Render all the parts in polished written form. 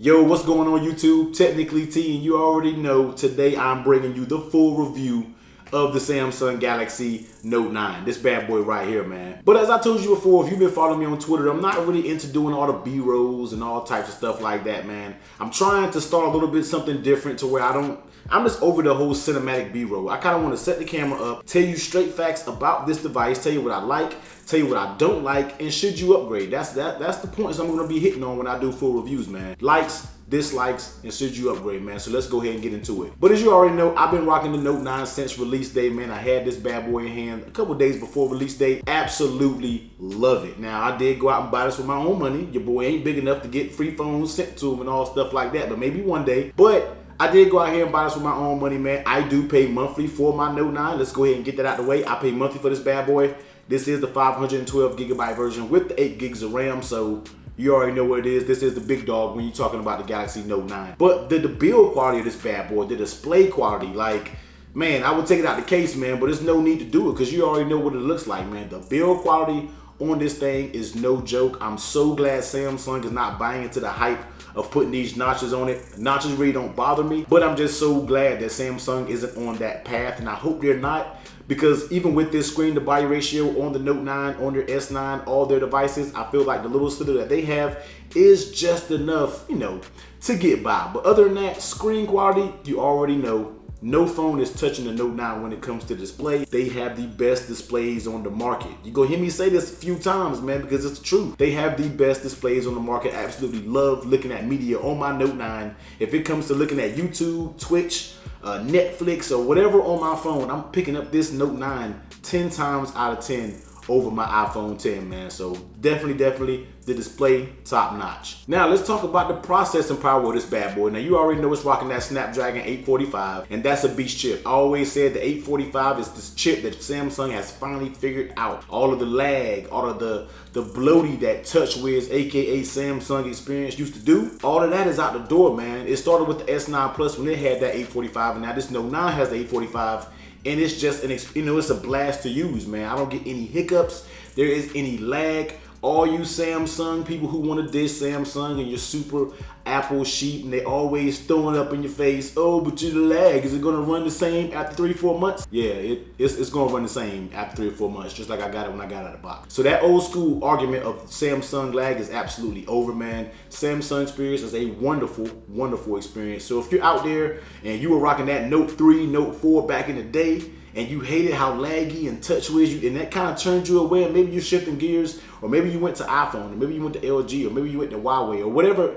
Yo, what's going on YouTube? Technically T, and you already know today I'm bringing you the full review of the Samsung Galaxy Note 9. This bad boy right here, man. But as I told you before, if you've been following me on Twitter, I'm not really into doing all the B-rolls and all types of stuff like that, man. I'm trying to start a little bit something different to where I'm just over the whole cinematic B-roll. I kind of want to set the camera up, tell you straight facts about this device, tell you what I like, tell you what I don't like, and should you upgrade. That's the points I'm going to be hitting on when I do full reviews, man. Likes, dislikes, and should you upgrade, man. So let's go ahead and get into it. But as you already know, I've been rocking the Note 9 since release day, man. I had this bad boy in hand a couple days before release day. Absolutely love it. Now, I did go out and buy this with my own money. Your boy ain't big enough to get free phones sent to him and all stuff like that, but maybe one day. But I did go out here and buy this with my own money, man. I do pay monthly for my Note 9. Let's go ahead and get that out of the way. I pay monthly for this bad boy. This is the 512 gigabyte version with the 8 gigs of RAM, so you already know what it is. This is the big dog when you're talking about the Galaxy Note 9. But the build quality of this bad boy, the display quality, like, man, I would take it out the case, man, but there's no need to do it because you already know what it looks like, man. The build quality on this thing is no joke. I'm so glad Samsung is not buying into the hype of putting these notches on it. Notches really don't bother me, but I'm just so glad that Samsung isn't on that path, and I hope they're not, because even with this screen to body ratio on the Note 9, on their S9, all their devices, I feel like the little slitter that they have is just enough, you know, to get by. But other than that, screen quality, you already know, no phone is touching the Note 9 when it comes to display. They have the best displays on the market. You go hear me say this a few times, man, because it's the truth. They have the best displays on the market. I absolutely love looking at media on my Note 9. If it comes to looking at YouTube, Twitch, Netflix, or whatever on my phone, I'm picking up this Note 9 10 times out of 10 over my iPhone 10, man. So definitely the display top notch. Now let's talk about the processing power of this bad boy. Now you already know it's rocking that Snapdragon 845, and that's a beast chip. I always said the 845 is this chip that Samsung has finally figured out. All of the lag, all of the bloaty that TouchWiz, aka Samsung Experience, used to do, all of that is out the door, man. It started with the S9 Plus when it had that 845, and now this Note 9 has the 845. And it's just it's a blast to use, man. I don't get any hiccups. There is any lag. All you Samsung people who want to diss Samsung and your super Apple sheep, and they always throwing up in your face, oh, but you're the lag. Is it going to run the same after 3 or 4 months? Yeah, it's going to run the same after 3 or 4 months, just like I got it when I got out of the box. So that old school argument of Samsung lag is absolutely over, man. Samsung experience is a wonderful experience. So if you're out there and you were rocking that Note 3, Note 4 back in the day, and you hated how laggy and TouchWiz, and that kind of turned you away, and maybe you're shifting gears, or maybe you went to iPhone, or maybe you went to LG, or maybe you went to Huawei, or whatever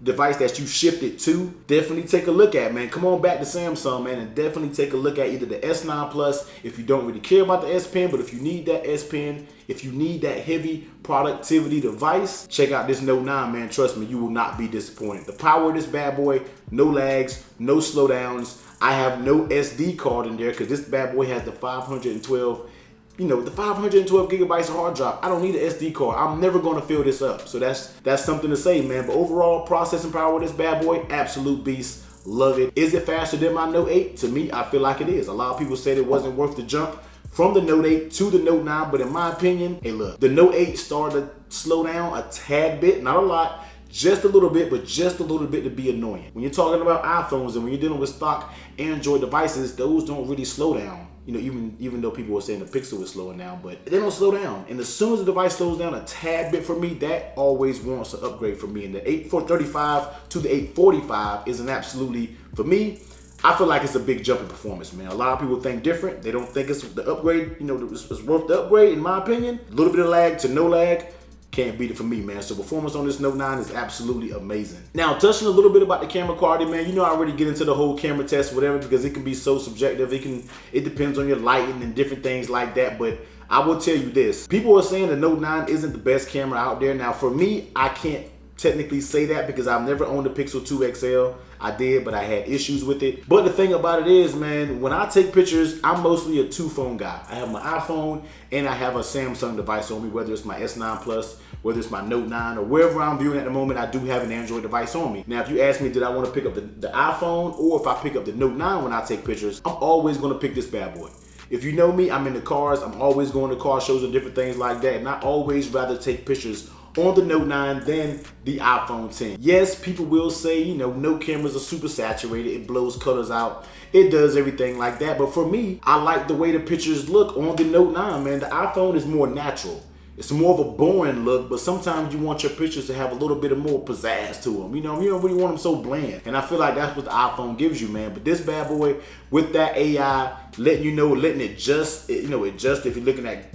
device that you shifted to, definitely take a look at, man. Come on back to Samsung, man, and definitely take a look at either the S9 Plus if you don't really care about the S Pen, but if you need that S Pen, if you need that heavy productivity device, check out this Note 9, man. Trust me, you will not be disappointed. The power of this bad boy, no lags, no slowdowns. I have no SD card in there because this bad boy has the 512, the 512 gigabytes of hard drive. I don't need an SD card. I'm never going to fill this up. So that's something to say, man. But overall, processing power of this bad boy, absolute beast. Love it. Is it faster than my Note 8? To me, I feel like it is. A lot of people said it wasn't worth the jump from the Note 8 to the Note 9. But in my opinion, hey, look, the Note 8 started to slow down a tad bit, not a lot. Just a little bit, but just a little bit to be annoying. When you're talking about iPhones and when you're dealing with stock Android devices, those don't really slow down. Even though people were saying the Pixel is slowing down, but they don't slow down. And as soon as the device slows down a tad bit for me, that always warrants an upgrade for me. And the 835 to the 845 is an absolutely, for me, I feel like it's a big jump in performance, man. A lot of people think different. They don't think it's the upgrade, it's worth the upgrade, in my opinion. A little bit of lag to no lag. Can't beat it for me, man. So performance on this Note 9 is absolutely amazing. Now, touching a little bit about the camera quality, man, I already get into the whole camera test, whatever, because it can be so subjective. It depends on your lighting and different things like that. But I will tell you this. People are saying the Note 9 isn't the best camera out there. Now, for me, I can't technically say that because I've never owned a Pixel 2 XL. I did, but I had issues with it. But the thing about it is, man, when I take pictures, I'm mostly a two-phone guy. I have my iPhone and I have a Samsung device on me, whether it's my S9 Plus, whether it's my Note 9, or wherever I'm viewing at the moment, I do have an Android device on me. Now, if you ask me, did I want to pick up the iPhone, or if I pick up the Note 9 when I take pictures, I'm always going to pick this bad boy. If you know me, I'm into cars. I'm always going to car shows and different things like that, and I always rather take pictures on the Note 9 than the iPhone 10. Yes, people will say, you know, Note cameras are super saturated, it blows colors out, it does everything like that. But for me, I like the way the pictures look on the Note 9, man. The iPhone is more natural. It's more of a boring look, but sometimes you want your pictures to have a little bit of more pizzazz to them. You know, you don't really want them so bland. And I feel like that's what the iPhone gives you, man. But this bad boy, with that AI, letting it adjust, adjust if you're looking at,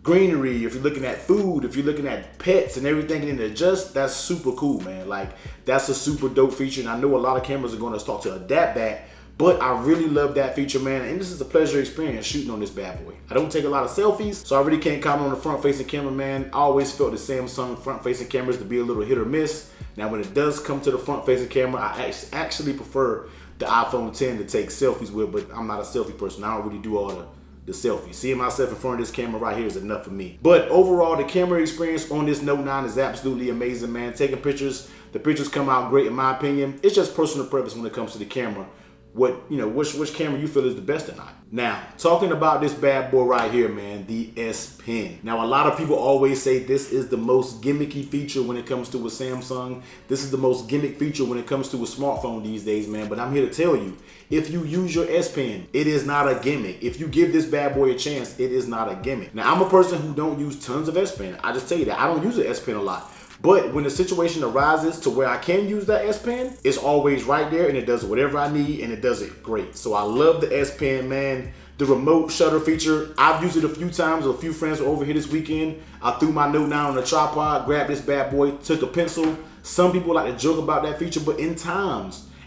greenery, if you're looking at food, if you're looking at pets and everything, and it adjusts, that's super cool, man. Like, that's a super dope feature, and I know a lot of cameras are gonna start to adapt that. But I really love that feature, man, and this is a pleasure experience shooting on this bad boy. I don't take a lot of selfies, so I really can't comment on the front-facing camera, man. I always felt the Samsung front-facing cameras to be a little hit or miss. Now, when it does come to the front-facing camera, I actually prefer the iPhone 10 to take selfies with, but I'm not a selfie person. I don't really do all the selfies. Seeing myself in front of this camera right here is enough for me. But overall, the camera experience on this Note 9 is absolutely amazing, man. Taking pictures, the pictures come out great in my opinion. It's just personal preference when it comes to the camera. Which camera you feel is the best or not. Now, talking about this bad boy right here, man, the S Pen. Now, a lot of people always say this is the most gimmicky feature when it comes to a Samsung. This is the most gimmick feature when it comes to a smartphone these days, man. But I'm here to tell you, if you use your S Pen, it is not a gimmick. If you give this bad boy a chance, it is not a gimmick. Now, I'm a person who don't use tons of S Pen. I just tell you that I don't use the S Pen a lot. But when the situation arises to where I can use that S Pen, it's always right there and it does whatever I need and it does it great. So I love the S Pen, man. The remote shutter feature, I've used it a few times. A few friends were over here this weekend. I threw my Note 9 on a tripod, grabbed this bad boy, took a pencil. Some people like to joke about that feature, but in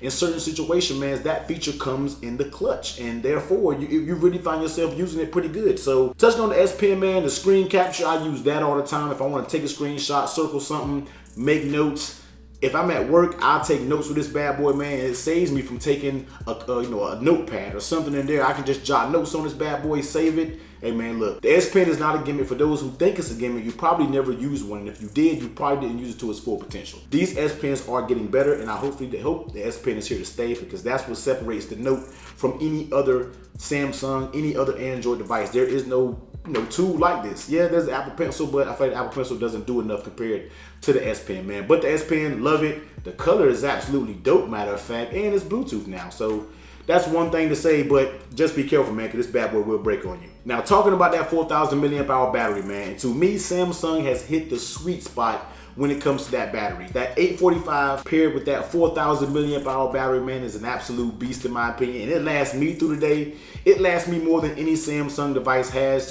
certain situations, man, that feature comes in the clutch, and therefore you really find yourself using it pretty good. So touching on the S Pen, man, the screen capture, I use that all the time. If I want to take a screenshot, circle something, make notes. If I'm at work, I'll take notes with this bad boy, man. It saves me from taking a notepad or something in there. I can just jot notes on this bad boy, save it. Hey man, look, the S Pen is not a gimmick. For those who think it's a gimmick, you probably never used one. And if you did, you probably didn't use it to its full potential. These S Pens are getting better, and I hope the S Pen is here to stay, because that's what separates the Note from any other Samsung, any other Android device. There is no tool like this. Yeah, there's the Apple Pencil, but I feel like the Apple Pencil doesn't do enough compared to the S Pen, man. But the S Pen, love it. The color is absolutely dope, matter of fact, and it's Bluetooth now. So that's one thing to say, but just be careful, man, because this bad boy will break on you. Now, talking about that 4,000 milliamp hour battery, man, to me, Samsung has hit the sweet spot when it comes to that battery. That 845 paired with that 4,000 milliamp hour battery, man, is an absolute beast in my opinion, and it lasts me through the day. It lasts me more than any Samsung device has.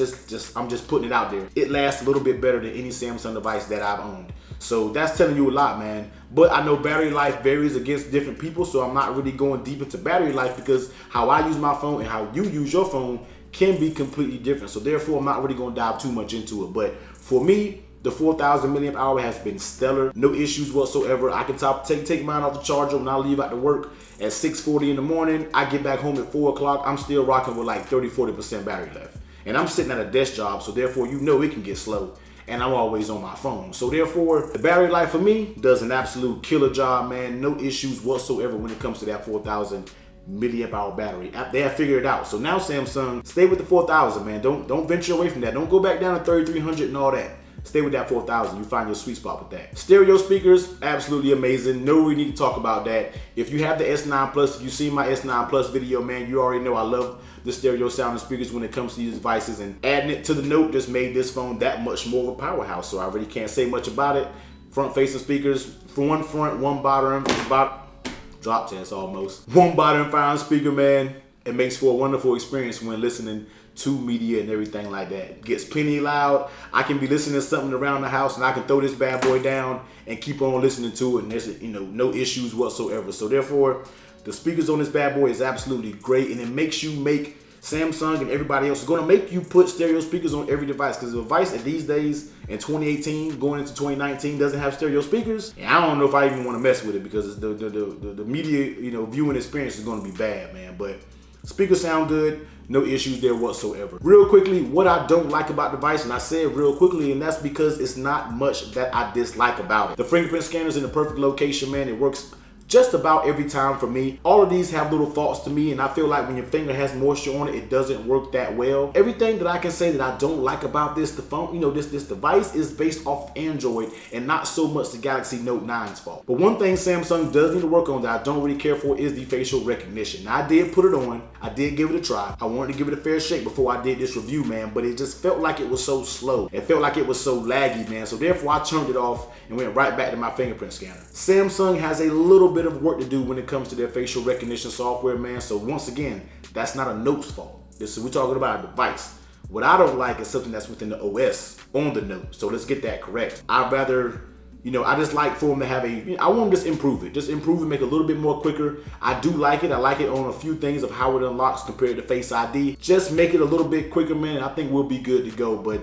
I'm just putting it out there. It lasts a little bit better than any Samsung device that I've owned. So that's telling you a lot, man. But I know battery life varies against different people, so I'm not really going deep into battery life, because how I use my phone and how you use your phone can be completely different. So therefore, I'm not really going to dive too much into it. But for me, the 4,000 milliamp hour has been stellar. No issues whatsoever. I can take mine off the charger when I leave out to work at 6:40 in the morning. I get back home at 4 o'clock. I'm still rocking with like 30-40% battery left. And I'm sitting at a desk job, so therefore it can get slow. And I'm always on my phone. So therefore, the battery life for me does an absolute killer job, man. No issues whatsoever when it comes to that 4,000 milliamp hour battery. They have figured it out. So now Samsung, stay with the 4,000, man. Don't venture away from that. Don't go back down to 3,300 and all that. Stay with that 4,000. You find your sweet spot with that. Stereo speakers, absolutely amazing. No, we need to talk about that. If you have the S9 Plus, if you see my S9 Plus video, man, you already know I love the stereo sounding speakers when it comes to these devices. And adding it to the Note just made this phone that much more of a powerhouse. So I really can't say much about it. Front-facing speakers, for one front, one bottom, drop test almost. One bottom firing speaker, man. It makes for a wonderful experience when listening to media and everything like that. It gets plenty loud. I can be listening to something around the house and I can throw this bad boy down and keep on listening to it, and there's no issues whatsoever. So therefore, the speakers on this bad boy is absolutely great, and it makes you make Samsung and everybody else is going to make you put stereo speakers on every device, because the device at these days in 2018 going into 2019 doesn't have stereo speakers, and I don't know if I even want to mess with it, because the media viewing experience is going to be bad, man. But speakers sound good. No issues there whatsoever. Real quickly, what I don't like about the device, and I said real quickly, and that's because it's not much that I dislike about it. The fingerprint scanner's in the perfect location, man. It works just about every time for me. All of these have little faults to me, and I feel like when your finger has moisture on it, it doesn't work that well. Everything that I can say that I don't like about this, the phone, this device is based off Android and not so much the Galaxy Note 9's fault. But one thing Samsung does need to work on that I don't really care for is the facial recognition. Now, I did put it on. I did give it a try. I wanted to give it a fair shake before I did this review, man, but it just felt like it was so slow. It felt like it was so laggy, man. So therefore, I turned it off and went right back to my fingerprint scanner. Samsung has a little bit of work to do when it comes to their facial recognition software, man. So once again, that's not a Note's fault. We're talking about a device. What I don't like is something that's within the OS on the Note. So let's get that correct. I'd rather, I just like for them to have I want them to just improve it. Just improve it, make it a little bit more quicker. I do like it. I like it on a few things of how it unlocks compared to Face ID. Just make it a little bit quicker, man. I think we'll be good to go. But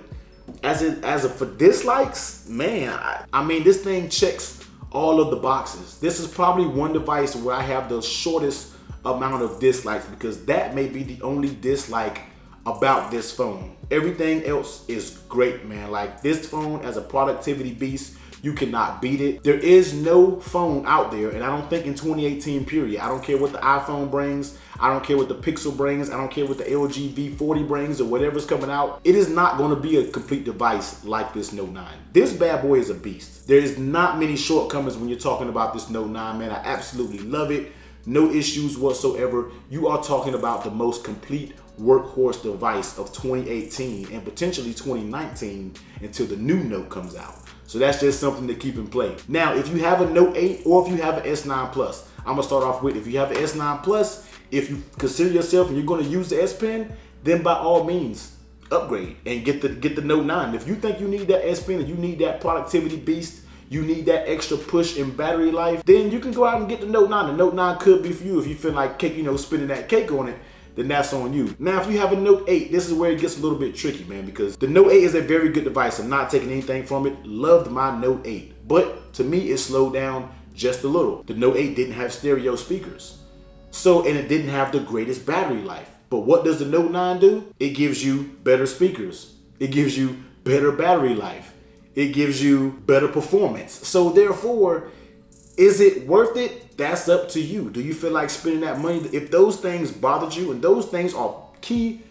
for dislikes, man, I mean, this thing checks all of the boxes. This is probably one device where I have the shortest amount of dislikes, because that may be the only dislike about this phone. Everything else is great, man. Like, this phone as a productivity beast, you cannot beat it. There is no phone out there, and I don't think in 2018 period, I don't care what the iPhone brings, I don't care what the Pixel brings, I don't care what the LG V40 brings or whatever's coming out. It is not going to be a complete device like this Note 9. This bad boy is a beast. There is not many shortcomings when you're talking about this Note 9, man. I absolutely love it. No issues whatsoever. You are talking about the most complete workhorse device of 2018 and potentially 2019 until the new Note comes out. So that's just something to keep in play. Now, if you have a Note 8 or if you have an S9 Plus, I'm gonna start off with, if you have an S9 Plus, if you consider yourself and you're gonna use the S Pen, then by all means, upgrade and get the Note 9. If you think you need that S Pen and you need that productivity beast, you need that extra push in battery life, then you can go out and get the Note 9. The Note 9 could be for you. If you feel like cake, spending that cake on it, then that's on you. Now, if you have a Note 8, this is where it gets a little bit tricky, man, because the Note 8 is a very good device. I'm not taking anything from it. Loved my Note 8, but to me, it slowed down just a little. The Note 8 didn't have stereo speakers, and it didn't have the greatest battery life. But what does the Note 9 do? It gives you better speakers. It gives you better battery life. It gives you better performance. So therefore, is it worth it? That's up to you. Do you feel like spending that money? If those things bothered you, and those things are three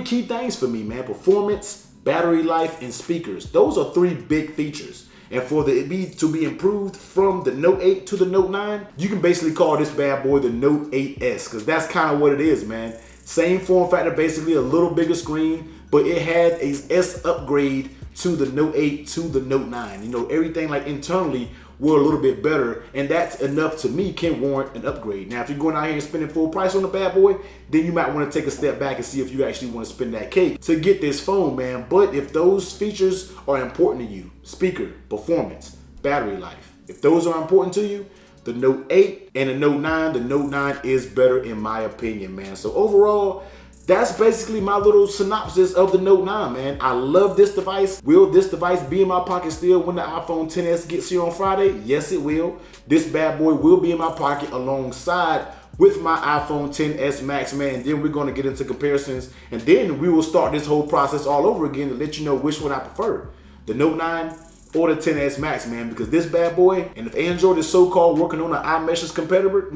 key things for me, man: performance, battery life, and speakers. Those are three big features. And for it to be improved from the Note 8 to the Note 9, you can basically call this bad boy the Note 8S, because that's kind of what it is, man. Same form factor, basically a little bigger screen, but it had a S upgrade to the Note 8 to the Note 9. Everything like internally were a little bit better, and that's enough to me can warrant an upgrade. Now, if you're going out here and spending full price on the bad boy, then you might want to take a step back and see if you actually want to spend that cake to get this phone, man. But if those features are important to you, speaker, performance, battery life, if those are important to you, the Note 8 and the Note 9, the Note 9 is better in my opinion, man. So overall, that's basically my little synopsis of the Note 9, man. I love this device. Will this device be in my pocket still when the iPhone XS gets here on Friday? Yes, it will. This bad boy will be in my pocket alongside with my iPhone XS Max, man. Then we're going to get into comparisons, and then we will start this whole process all over again to let you know which one I prefer, the Note 9 or the XS Max, man, because this bad boy, and if Android is so-called working on an iMessage competitor,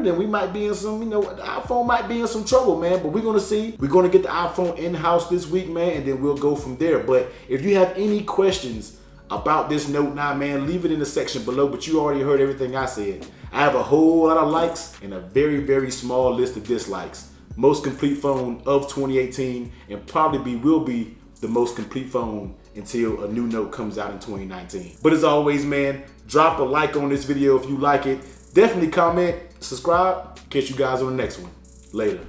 then we might be in some, the iPhone might be in some trouble, man. But we're gonna see. We're gonna get the iPhone in-house this week, man, and then we'll go from there. But if you have any questions about this Note 9, man, leave it in the section below. But you already heard everything I said. I have a whole lot of likes and a very, very small list of dislikes. Most complete phone of 2018, and probably will be the most complete phone until a new Note comes out in 2019. But as always, man, drop a like on this video if you like it. Definitely comment, subscribe. Catch you guys on the next one. Later.